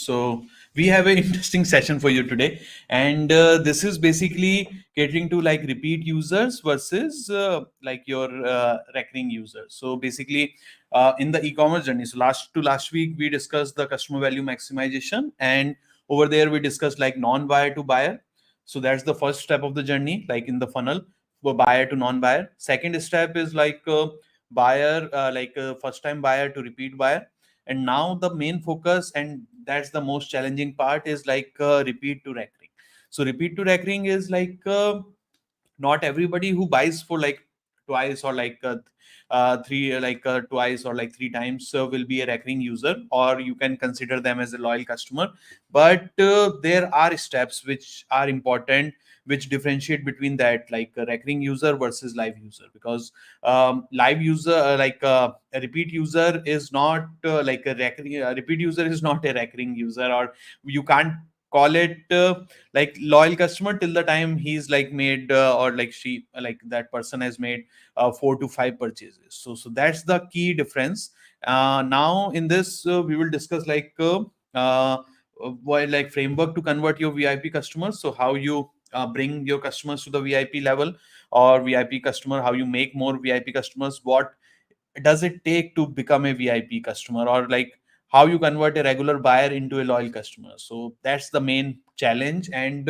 So we have an interesting session for you today, and this is basically catering to like repeat users versus like your recurring users. So basically, in the e-commerce journey, so last week we discussed the customer value maximization, and over there we discussed like non-buyer to buyer. So that's the first step of the journey, like in the funnel, for buyer to non-buyer. Second step is like buyer, first time buyer to repeat buyer. And now the main focus, and that's the most challenging part, is like repeat to recurring. So repeat to recurring is like not everybody who buys for like twice or like three twice or like three times will be a recurring user, or you can consider them as a loyal customer. But there are steps which are important, which differentiate between that, like a recurring user versus live user. Because live user a repeat user is not like a recurring repeat user is not a recurring user, or you can't call it like loyal customer till the time he's like made or like she like that person has made 4 to 5 purchases. So that's the key difference. Now in this we will discuss like framework to convert your VIP customers. So how you bring your customers to the VIP level or VIP customer, how you make more VIP customers, what does it take to become a VIP customer, or like how you convert a regular buyer into a loyal customer. So that's the main challenge, and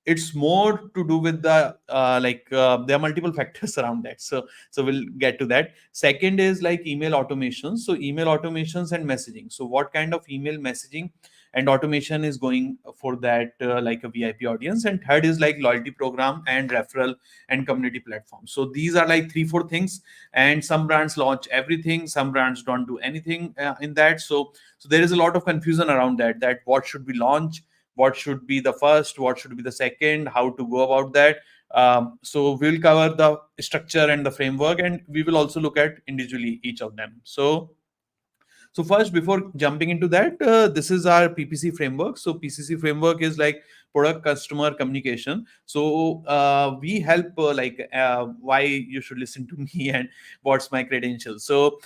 it's more to do with the there are multiple factors around that. So we'll get to that. Second is like email automations. So email automations and messaging. So what kind of email messaging and automation is going for that like a VIP audience. And third is like loyalty program and referral and community platform. So these are like 3 4 things, and some brands launch everything, some brands don't do anything in that. So there is a lot of confusion around that what should be launch, what should be the first, what should be the second, how to go about that. So we'll cover the structure and the framework, and we will also look at individually each of them. So first, before jumping into that, this is our PPC framework. So PCC framework is like product customer communication. So we help why you should listen to me and what's my credentials. So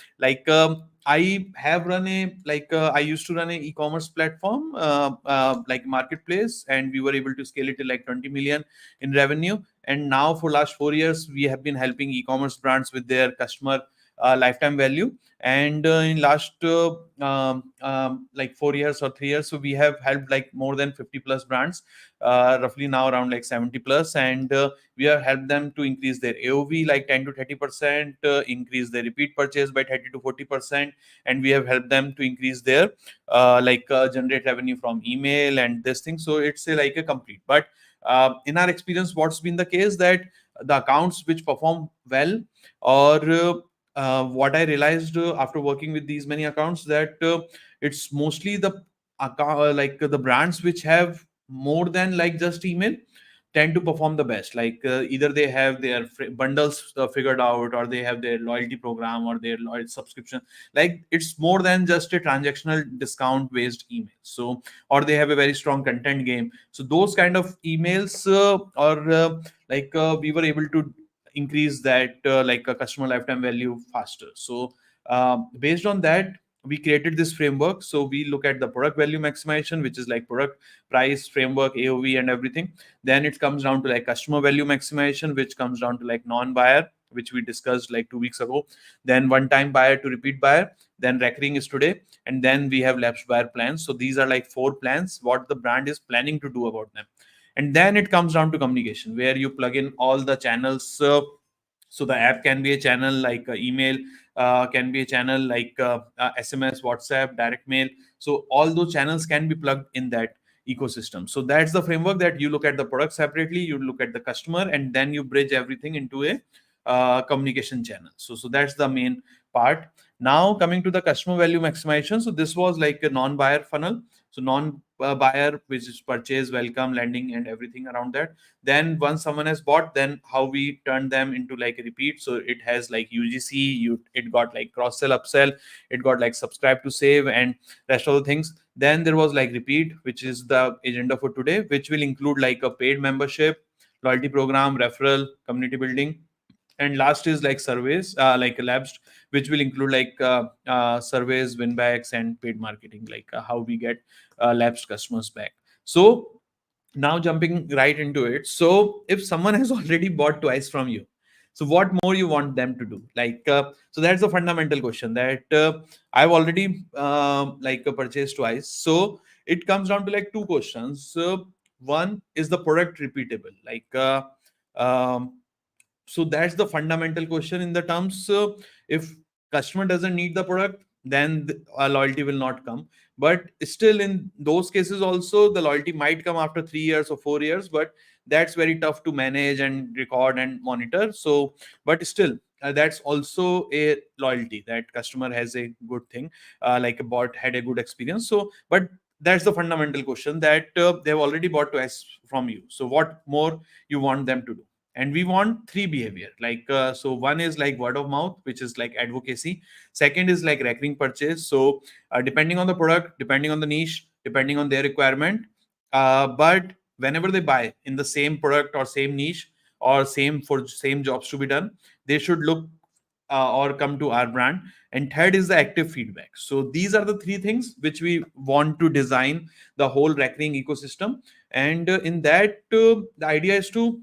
I have run I used to run a e-commerce platform like marketplace, and we were able to scale it to like 20 million in revenue. And now for last 4 years, we have been helping e-commerce brands with their customer lifetime value. And in last like 4 years or 3 years, so we have helped like more than 50 plus brands, roughly now around like 70 plus. And we have helped them to increase their AOV like 10 to 30%, increase their repeat purchase by 30 to 40%. And we have helped them to increase their generate revenue from email and this thing. So it's like a complete. But in our experience, what's been the case, that the accounts which perform well, or what I realized after working with these many accounts, that it's mostly the the brands which have more than like just email tend to perform the best. Like either they have their bundles figured out, or they have their loyalty program or their loyalty subscription. Like it's more than just a transactional discount based email. So, or they have a very strong content game. So those kind of emails we were able to increase that like a customer lifetime value faster. So based on that, we created this framework. So we look at the product value maximization, which is like product price, framework, AOV, and everything. Then it comes down to like customer value maximization, which comes down to like non-buyer, which we discussed like 2 weeks ago. Then one-time buyer to repeat buyer. Then recurring is today, and then we have lapsed buyer plans. So these are like 4 plans what the brand is planning to do about them. And then it comes down to communication, where you plug in all the channels. So the app can be a channel, like email can be a channel, like SMS, WhatsApp, direct mail. So all those channels can be plugged in that ecosystem. So that's the framework, that you look at the product separately, you look at the customer, and then you bridge everything into a communication channel. So that's the main part. Now coming to the customer value maximization. So this was like a non-buyer funnel. So non-buyer, which is purchase, welcome, landing, and everything around that. Then once someone has bought, then how we turn them into like a repeat. So it has like UGC, it got like cross sell, upsell, it got like subscribe to save, and rest of the things. Then there was like repeat, which is the agenda for today, which will include like a paid membership, loyalty program, referral, community building. And last is like surveys, like elapsed, which will include like surveys, winbacks, and paid marketing, like how we get lapsed customers back. So now jumping right into it, so if someone has already bought twice from you, so what more you want them to do? So that's the fundamental question, that I've already purchased twice. So it comes down to like two questions. One, is the product repeatable? Um, so that's the fundamental question in the terms, if customer doesn't need the product, then loyalty will not come. But still, in those cases also, the loyalty might come after 3 years or 4 years, but that's very tough to manage and record and monitor. So but still, that's also a loyalty, that customer has a good thing, like a bot had a good experience. So but that's the fundamental question, that they've already bought twice from you, so what more you want them to do? And we want three behavior, so one is like word of mouth, which is like advocacy. Second is like recurring purchase, so depending on the product, depending on the niche, depending on their requirement, but whenever they buy in the same product or same niche or same jobs to be done, they should look or come to our brand. And third is the active feedback. So these are the three things which we want to design the whole recurring ecosystem. And in that, the idea is to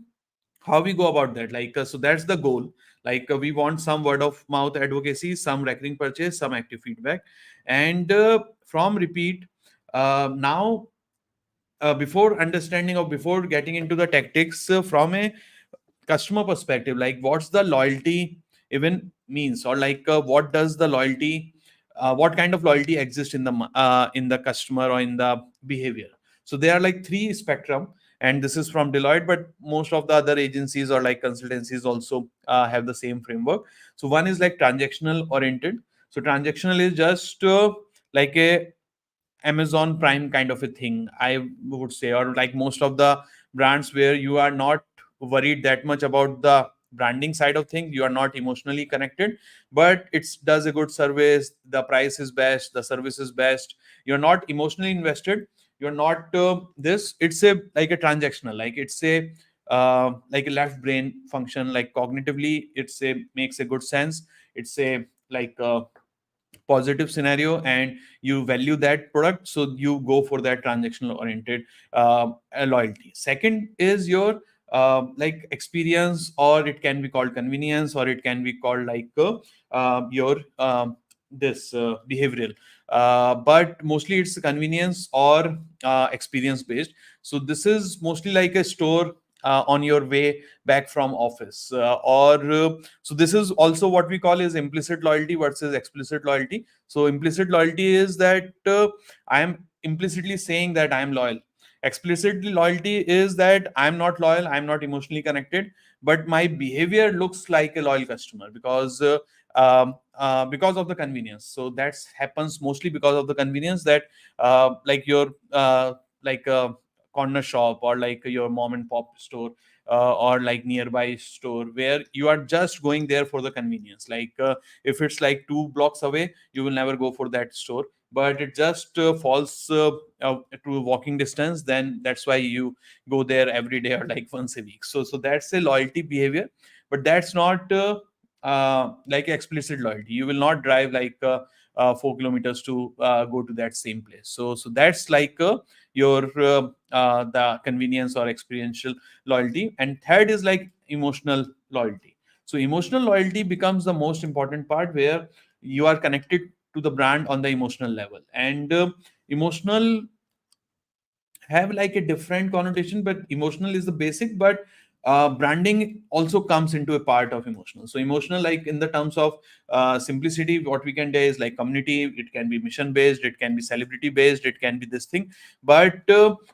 how we go about that, so that's the goal. We want some word of mouth advocacy, some recurring purchase, some active feedback. And from repeat, now before understanding or before getting into the tactics, from a customer perspective, like what's the loyalty even means, or what does the loyalty, what kind of loyalty exists in the customer or in the behavior. So there are like three spectrum, and this is from Deloitte, but most of the other agencies or like consultancies also have the same framework. So one is like transactional oriented. So transactional is just like a Amazon Prime kind of a thing, I would say, or like most of the brands where you are not worried that much about the branding side of things, you are not emotionally connected, but it does a good service, the price is best, the service is best, you're not emotionally invested, you're not this. It's a like a transactional, like a left brain function, like cognitively, it's a makes a good sense. It's a like positive scenario, and you value that product, so you go for that transactional oriented loyalty. Second is your like experience, or it can be called convenience, or it can be called your this behavioral, but mostly it's convenience or experience based. So this is mostly like a store on your way back from office, or so this is also what we call is implicit loyalty versus explicit loyalty. So implicit loyalty is that I am implicitly saying that I am loyal. Explicitly loyalty is that I am not loyal, I am not emotionally connected, but my behavior looks like a loyal customer because of the convenience. So that happens mostly because of the convenience, that like your like a corner shop, or like your mom and pop store, or like nearby store, where you are just going there for the convenience. If it's like 2 blocks away, you will never go for that store, but it just falls to walking distance, then that's why you go there every day or like once a week. So that's a loyalty behavior, but that's not like explicit loyalty. You will not drive 4 kilometers to go to that same place. So that's like your the convenience or experiential loyalty. And third is like emotional loyalty. So emotional loyalty becomes the most important part, where you are connected to the brand on the emotional level. And emotional have like a different connotation, but emotional is the basic. But branding also comes into a part of emotional. So emotional, like in the terms of simplicity, what we can do is like community, it can be mission based, it can be celebrity based, it can be this thing. But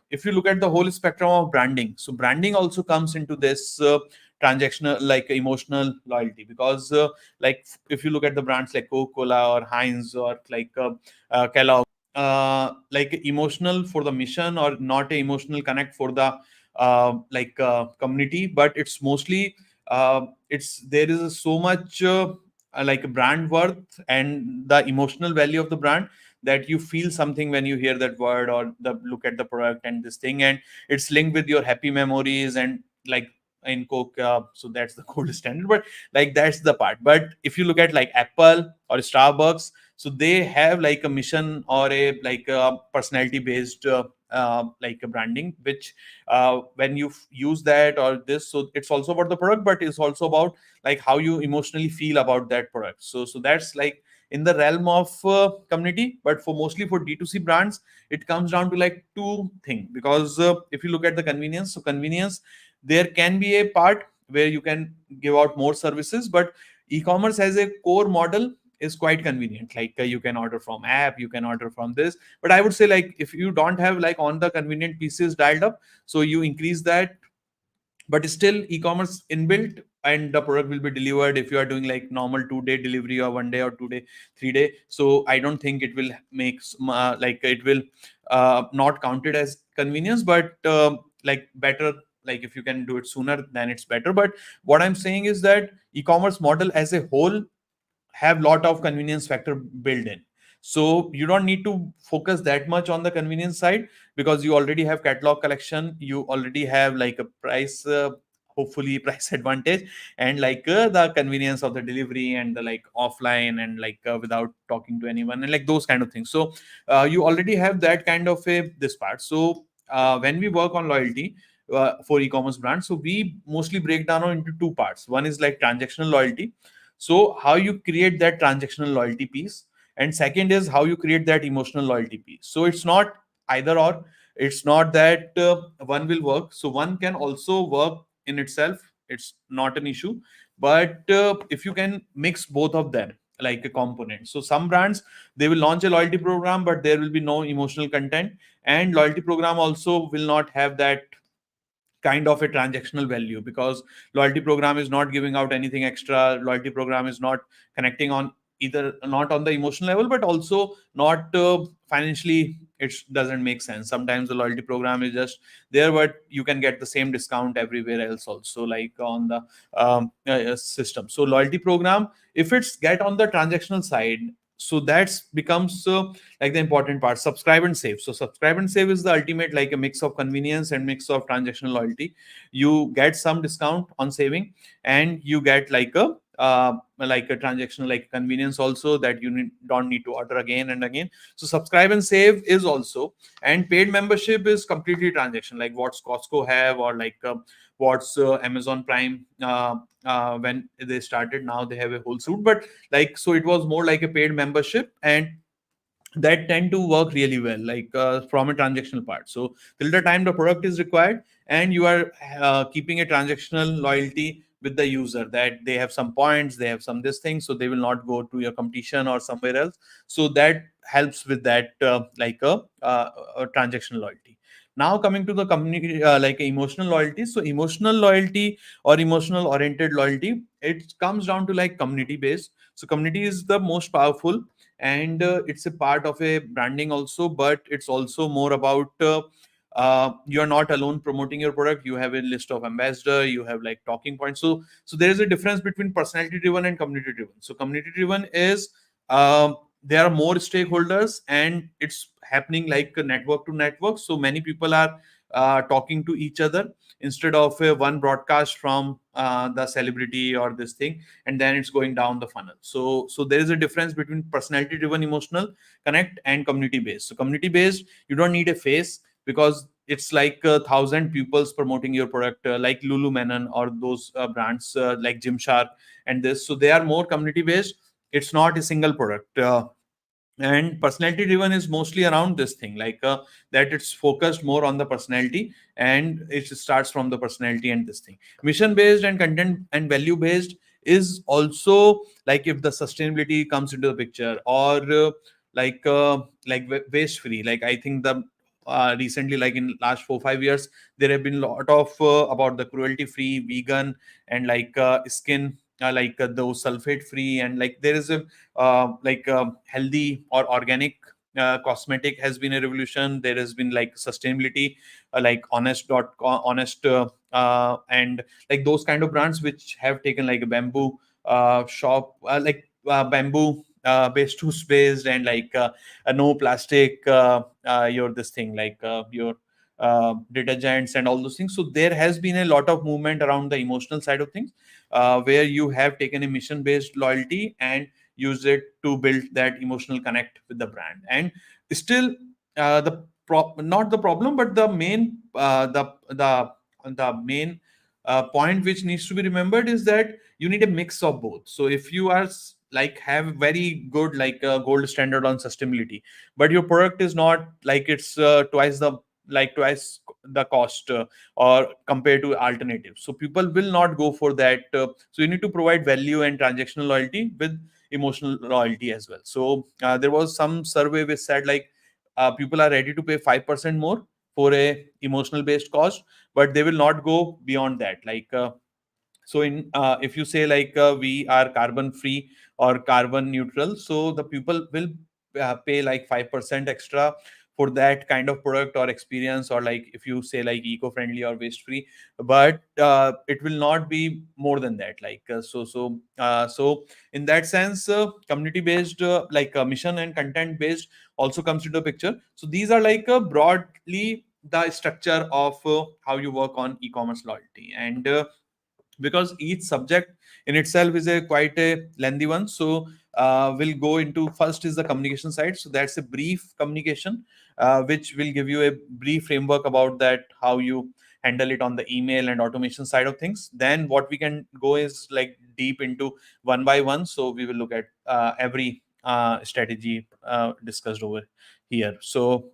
if you look at the whole spectrum of branding, so branding also comes into this transactional, like emotional loyalty. Because if you look at the brands like Coca-Cola or Heinz or Kellogg, like emotional for the mission, or not a emotional connect for the community, but it's mostly it's there is so much like brand worth and the emotional value of the brand, that you feel something when you hear that word or the look at the product and this thing, and it's linked with your happy memories. And like in Coke, so that's the gold standard, but like that's the part. But if you look at like Apple or Starbucks, So they have like a mission or a like a personality based like a branding, which when you use that or this, so it's also about the product, but it's also about like how you emotionally feel about that product. So that's like in the realm of community. But for mostly for D2C brands, it comes down to like two things, because if you look at the convenience, so convenience, there can be a part where you can give out more services, but e-commerce as a core model is quite convenient. Like you can order from app, you can order from this, but I would say like if you don't have like on the convenient pieces dialed up, so you increase that. But still e-commerce inbuilt, and the product will be delivered if you are doing like normal 2 day delivery or 1 day or 2 day 3 day. So I don't think it will make like it will not counted as convenience, but like better, like if you can do it sooner then it's better. But what I'm saying is that e-commerce model as a whole have lot of convenience factor built in. So you don't need to focus that much on the convenience side, because you already have catalog collection, you already have like a price hopefully price advantage, and like the convenience of the delivery and the like offline and like without talking to anyone and like those kind of things. So you already have that kind of a this part. So when we work on loyalty for e-commerce brands, so we mostly break down into two parts. One is like transactional loyalty, so how you create that transactional loyalty piece, and second is how you create that emotional loyalty piece. So it's not either or, it's not that one will work, so one can also work in itself, it's not an issue. But if you can mix both of them like a component, so some brands, they will launch a loyalty program but there will be no emotional content, and loyalty program also will not have that kind of a transactional value, because loyalty program is not giving out anything extra, loyalty program is not connecting on either not on the emotional level, but also not financially, it doesn't make sense. Sometimes the loyalty program is just there, but you can get the same discount everywhere else also, like on the system. So loyalty program, if it's get on the transactional side, so that's becomes like the important part. Subscribe and save, so subscribe and save is the ultimate, like a mix of convenience and mix of transactional loyalty. You get some discount on saving, and you get like a transactional like convenience also, that you don't need to order again and again. So subscribe and save is also, and paid membership is completely transaction, like what's Costco have, or like what's Amazon Prime when they started. Now they have a whole suite, but like so it was more like a paid membership, and that tend to work really well, like from a transactional part. So till the time the product is required, and you are keeping a transactional loyalty with the user, that they have some points, they have some this thing, so they will not go to your competition or somewhere else. So that helps with that a transactional loyalty. Now coming to the community like emotional loyalty. So emotional loyalty or emotional oriented loyalty, it comes down to like community based. So community is the most powerful, and it's a part of a branding also, but it's also more about you're not alone promoting your product, you have a list of ambassador, you have like talking points. So there is a difference between personality driven and community driven. So community driven is there are more stakeholders, and it's happening like a network to network, so many people are talking to each other, instead of one broadcast from the celebrity or this thing, and then it's going down the funnel. So there is a difference between personality driven emotional connect and community based. So community based, you don't need a face, because it's like 1,000 pupils promoting your product, like Lululemon or those brands like Gymshark and this. So they are more community based, it's not a single product. And personality driven is mostly around this thing, like that it's focused more on the personality, and it starts from the personality and this thing. Mission based and content and value based is also like if the sustainability comes into the picture, or like waste free. Like I think the recently, like in last 4 5 years, there have been a lot of about the cruelty free vegan, and like skin those sulfate free, and like there is a healthy or organic cosmetic has been a revolution. There has been like sustainability, like honest and like those kind of brands which have taken like a bamboo shop, bamboo based toothpaste, and like no plastic your this thing like your detergents and all those things. So there has been a lot of movement around the emotional side of things, where you have taken a mission based loyalty, and use it to build that emotional connect with the brand. And still, not the problem, but the main point which needs to be remembered is that you need a mix of both. So if you are like have very good like gold standard on sustainability, but your product is not like it's twice the cost or compared to alternatives, so people will not go for that. So you need to provide value and transactional loyalty with emotional loyalty as well. So there was some survey which said like people are ready to pay 5% more for a emotional based cost, but they will not go beyond that. So in if you say like we are carbon free or carbon neutral, so the people will pay like 5% extra for that kind of product or experience, or like if you say like eco-friendly or waste free, but it will not be more than that. So in that sense, community based mission and content based also comes into the picture. So these are like broadly the structure of how you work on e-commerce loyalty. And because each subject in itself is a quite a lengthy one, so we'll go into first is the communication side. So that's a brief communication which will give you a brief framework about that, how you handle it on the email and automation side of things. Then what we can go is like deep into one by one, so we will look at every strategy discussed over here. So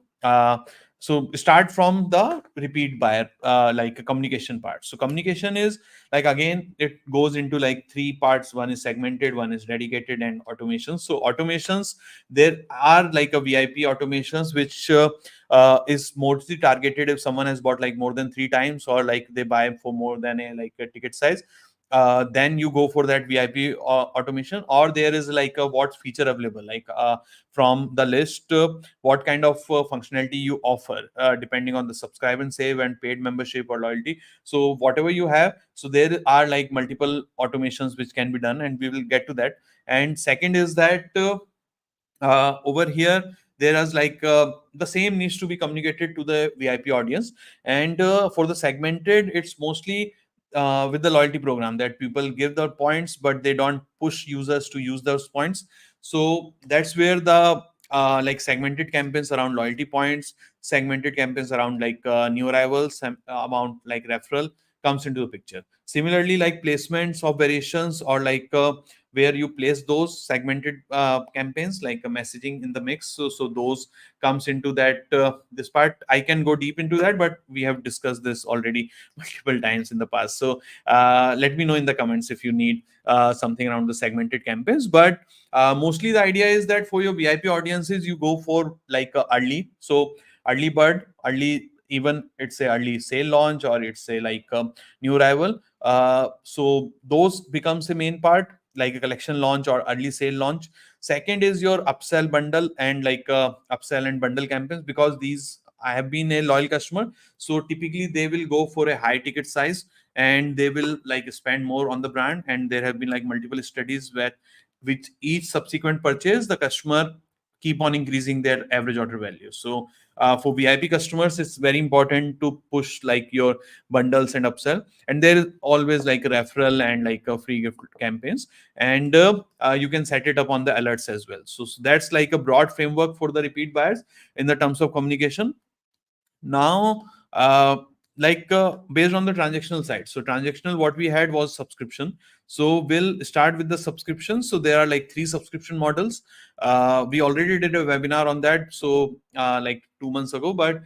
start from the repeat buyer like communication part. So communication is like, again, it goes into like three parts. One is segmented, one is dedicated, and automations. So automations, there are like a VIP automations which is mostly targeted if someone has bought like more than three times, or like they buy for more than a ticket size. Then you go for that VIP automation. Or there is like a what feature available, like from the list, what kind of functionality you offer depending on the subscribe and save and paid membership or loyalty. So whatever you have, so there are like multiple automations which can be done, and we will get to that. And second is that over here there is like the same needs to be communicated to the VIP audience. And for the segmented, it's mostly with the loyalty program that people give their points, but they don't push users to use those points. So that's where the like segmented campaigns around loyalty points, segmented campaigns around like new arrivals and amount like referral comes into the picture. Similarly, like placements of variations, or like where you place those segmented campaigns, like a messaging in the mix. So those comes into that this part. I can go deep into that, but we have discussed this already multiple times in the past. So let me know in the comments if you need something around the segmented campaigns. But mostly the idea is that for your VIP audiences, you go for like early. So early bird, early, even it's a early sale launch, or it's a like new arrival. So those becomes a main part, like a collection launch or early sale launch. Second is your upsell bundle and like upsell and bundle campaigns, because these, I have been a loyal customer, so typically they will go for a high ticket size and they will like spend more on the brand. And there have been like multiple studies where with each subsequent purchase, the customer keep on increasing their average order value. So for VIP customers, it's very important to push like your bundles and upsell. And there is always like a referral and like a free gift campaigns. And you can set it up on the alerts as well. So that's like a broad framework for the repeat buyers in the terms of communication. Now based on the transactional side, so transactional, what we had was subscription. So we'll start with the subscription. So there are like three subscription models. We already did a webinar on that, so like 2 months ago. But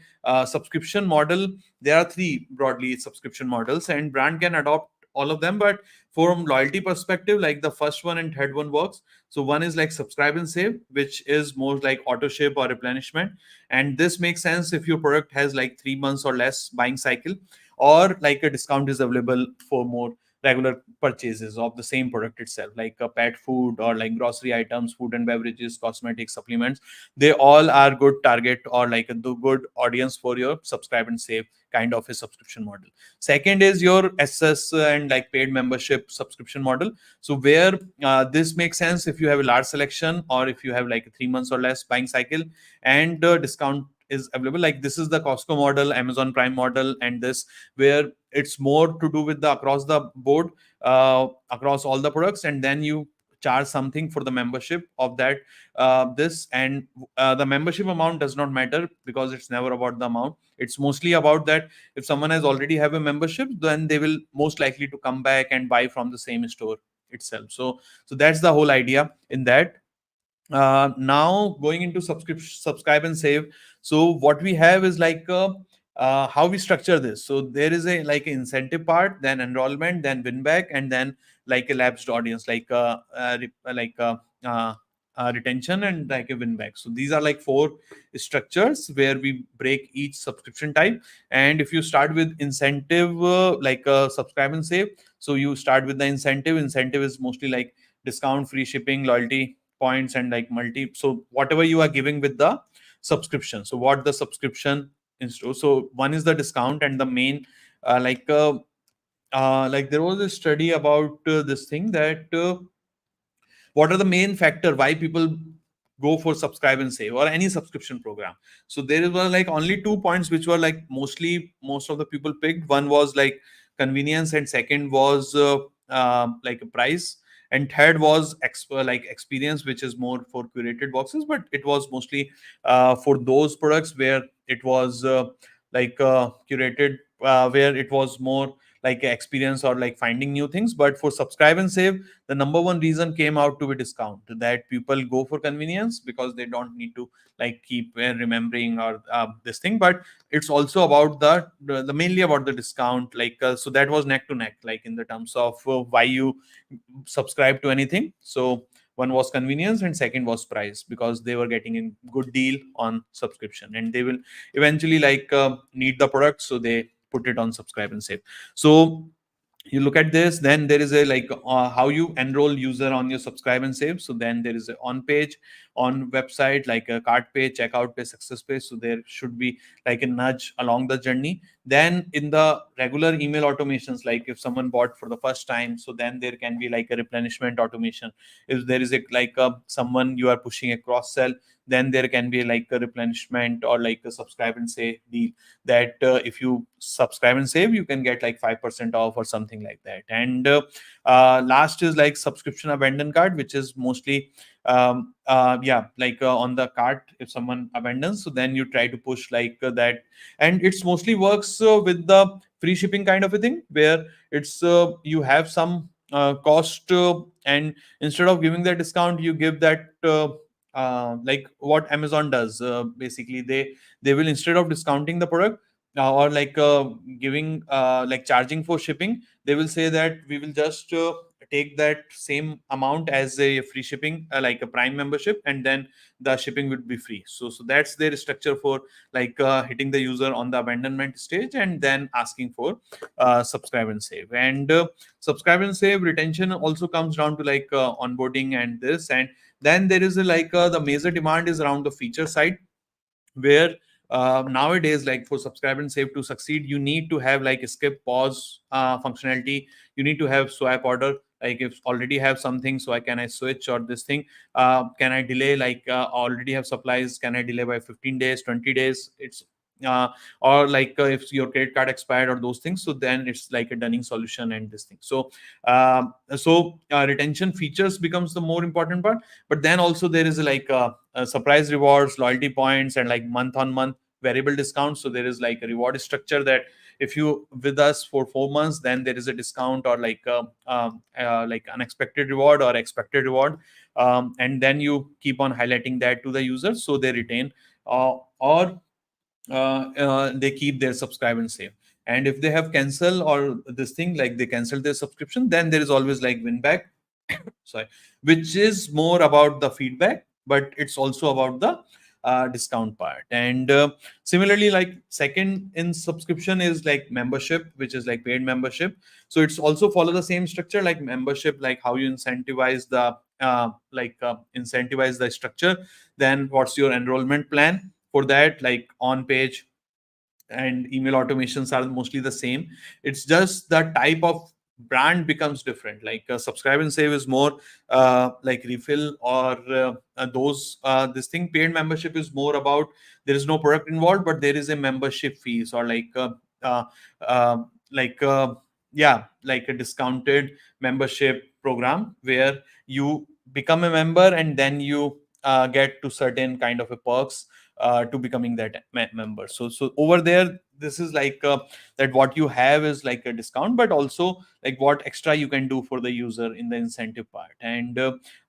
subscription model, there are three broadly subscription models, and brand can adopt all of them. But from loyalty perspective, like the first one and third one works. So one is like subscribe and save, which is more like auto ship or replenishment. And this makes sense if your product has like 3 months or less buying cycle, or like a discount is available for more regular purchases of the same product itself, like a pet food or like grocery items, food and beverages, cosmetics, supplements. They all are good target or like a good audience for your subscribe and save kind of a subscription model. Second is your SS and like paid membership subscription model. So where this makes sense if you have a large selection, or if you have like a 3 months or less buying cycle, and discount is available. Like this is the Costco model, Amazon Prime model, and this where it's more to do with the across the board across all the products. And then you charge something for the membership of that this. And the membership amount does not matter, because it's never about the amount. It's mostly about that if someone has already have a membership, then they will most likely to come back and buy from the same store itself. So that's the whole idea in that. Now going into subscribe and save. So what we have is like how we structure this. So there is a like incentive part, then enrollment, then win back, and then like a lapsed audience, retention, and like a win back. So these are like four structures where we break each subscription type. And if you start with incentive, subscribe and save, so you start with the incentive is mostly like discount, free shipping, loyalty points, and like multi. So whatever you are giving with the subscription. So what the subscription install. So one is the discount, and the main like there was a study about this thing that what are the main factor why people go for subscribe and save or any subscription program. So there were like only 2 points which were like mostly most of the people picked. One was like convenience, and second was like a price, and third was like experience, which is more for curated boxes, but it was mostly for those products where it was curated, where it was more like a experience or like finding new things. But for subscribe and save, the number one reason came out to be discount, that people go for convenience because they don't need to like keep remembering or this thing. But it's also about the mainly about the discount, so that was neck to neck, like in the terms of why you subscribe to anything. So one was convenience and second was price, because they were getting a good deal on subscription, and they will eventually need the product, so they put it on subscribe and save. So you look at this, then there is a how you enroll user on your subscribe and save. So then there is a on page, on website, like a cart page, checkout page, success page. So there should be like a nudge along the journey. Then in the regular email automations, like if someone bought for the first time, so then there can be like a replenishment automation. If there is someone you are pushing a cross sell, then there can be like a replenishment or like a subscribe and save deal, that if you subscribe and save, you can get like 5% off or something like that. And last is like subscription abandon cart, which is mostly on the cart. If someone abandons, so then you try to push that. And it's mostly works with the free shipping kind of a thing, where it's you have some cost, and instead of giving that discount, you give that like what Amazon does. Basically, they will, instead of discounting the product, or giving like charging for shipping, they will say that we will just take that same amount as a free shipping, like a Prime membership, and then the shipping would be free. So that's their structure for hitting the user on the abandonment stage, and then asking for subscribe and save. And subscribe and save retention also comes down to onboarding and this. And then there is the major demand is around the feature side, where nowadays, like for subscribe and save to succeed, you need to have like skip pause functionality. You need to have swipe order, like if already have something, so can I switch, or this thing, can I delay, already have supplies, can I delay by 15 days, 20 days. It's or if your credit card expired or those things, so then it's like a dunning solution and this thing. So retention features becomes the more important part. But then also there is surprise rewards, loyalty points, and like month on month variable discounts. So there is like a reward structure, that if you with us for 4 months, then there is a discount, or like unexpected reward or expected reward. And then you keep on highlighting that to the users, so they retain, or they keep their subscribe and save. And if they have cancel or this thing, like they cancel their subscription, then there is always like win back, sorry, which is more about the feedback, but it's also about the discount part. And similarly, like second in subscription is like membership, which is like paid membership. So it's also follow the same structure like membership, like how you incentivize the incentivize the structure. Then what's your enrollment plan for that, like on page and email automations are mostly the same. It's just the type of brand becomes different. Like subscribe and save is more like refill, or those this thing. Paid membership is more about there is no product involved, but there is a membership fees, or uh, uh, like yeah, like a discounted membership program where you become a member and then you get to certain kind of a perks to becoming that member. So over there, this is like that what you have is like a discount, but also like what extra you can do for the user in the incentive part. And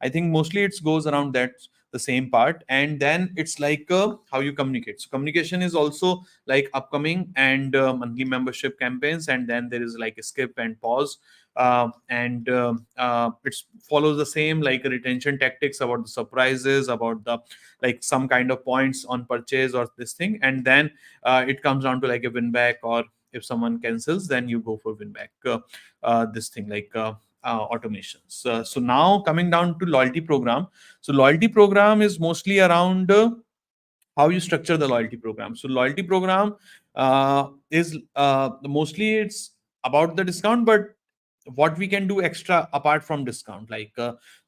I think mostly it goes around that, the same part. And then it's like how you communicate. So communication is also like upcoming and monthly membership campaigns, and then there is like a skip and pause, and it follows the same like retention tactics about the surprises, about the like some kind of points on purchase or this thing. And then it comes down to like a win back, or if someone cancels then you go for win back, this thing like automations. So now coming down to loyalty program. So loyalty program is mostly around how you structure the loyalty program. So loyalty program is mostly it's about the discount, but what we can do extra apart from discount, like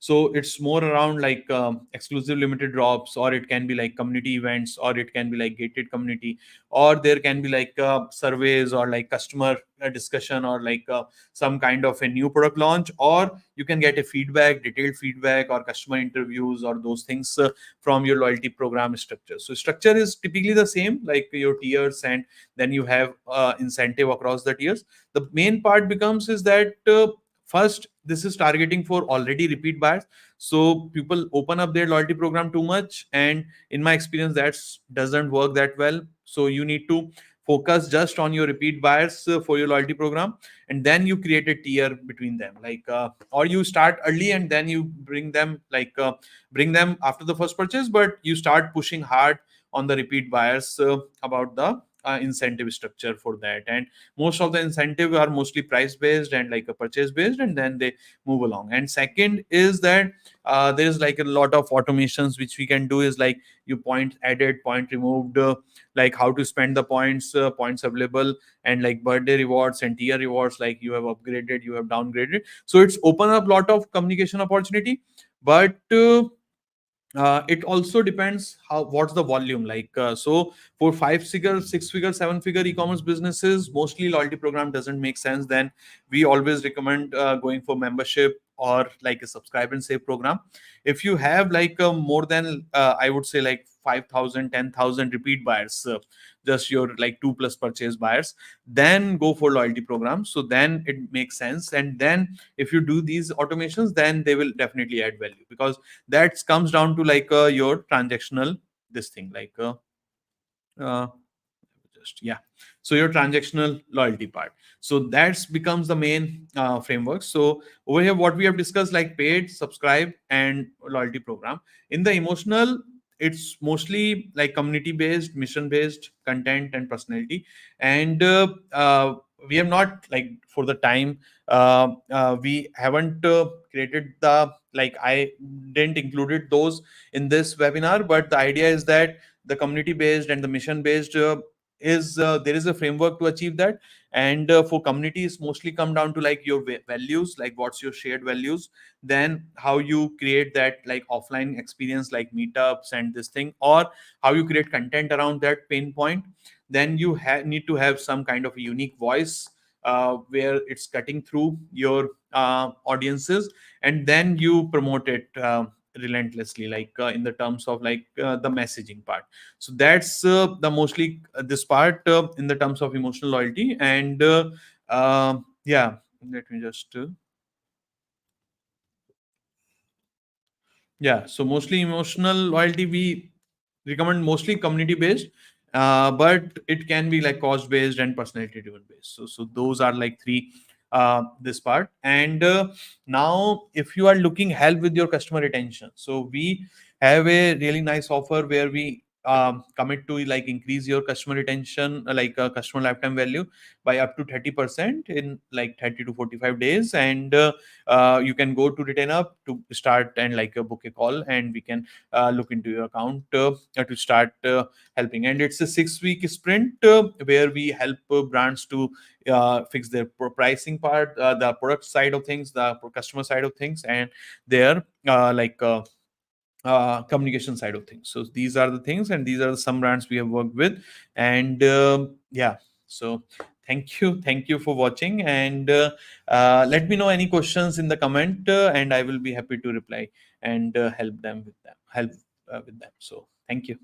so it's more around like exclusive limited drops, or it can be like community events, or it can be like gated community, or there can be like surveys, or like customer discussion, or like some kind of a new product launch, or you can get a feedback, detailed feedback, or customer interviews, or those things from your loyalty program structure. So structure is typically the same, like your tiers, and then you have incentive across the tiers. The main part becomes is that first this is targeting for already repeat buyers. So people open up their loyalty program too much, and in my experience that doesn't work that well. So you need to focus just on your repeat buyers for your loyalty program, and then you create a tier between them, like or you start early and then you bring them like bring them after the first purchase, but you start pushing hard on the repeat buyers about the incentive structure for that. And most of the incentive are mostly price based and like a purchase based, and then they move along. And second is that there's like a lot of automations which we can do, is like you point added, point removed, like how to spend the points, points available, and like birthday rewards and tier rewards, like you have upgraded, you have downgraded. So it's open up lot of communication opportunity. But it also depends how what's the volume like. So for 5 figure, 6 figure, 7 figure e-commerce businesses, mostly loyalty program doesn't make sense. Then we always recommend going for membership or like a subscribe and save program. If you have like more than I would say like 5,000, 10,000 repeat buyers, just your like 2+ purchase buyers, then go for loyalty program. So then it makes sense. And then if you do these automations, then they will definitely add value, because that comes down to like your transactional this thing like uh, just yeah, so your transactional loyalty part. So that becomes the main framework. So over here what we have discussed, like paid, subscribe, and loyalty program. In the emotional, it's mostly like community based, mission based content and personality. And we have not like for the time we haven't created the like I didn't included those in this webinar. But the idea is that the community based and the mission based is there is a framework to achieve that. And for communities mostly come down to like your values, like what's your shared values, then how you create that like offline experience like meetups and this thing, or how you create content around that pain point. Then you need to have some kind of a unique voice where it's cutting through your audiences, and then you promote it relentlessly, like in the terms of like the messaging part. So that's the mostly this part in the terms of emotional loyalty. And yeah, let me just yeah, so mostly emotional loyalty we recommend mostly community based, but it can be like cost based and personality driven based. So those are like three this part. And now if you are looking help with your customer retention, so we have a really nice offer where we commit to like increase your customer retention, like customer lifetime value by up to 30% in like 30 to 45 days. And you can go to RetainUP to start and like book a call, and we can look into your account to start helping. And it's a 6 week sprint where we help brands to fix their pricing part, the product side of things, the customer side of things, and their communication side of things. So these are the things, and these are some brands we have worked with. And yeah, so thank you for watching, and let me know any questions in the comment, and I will be happy to reply and help with them. So thank you.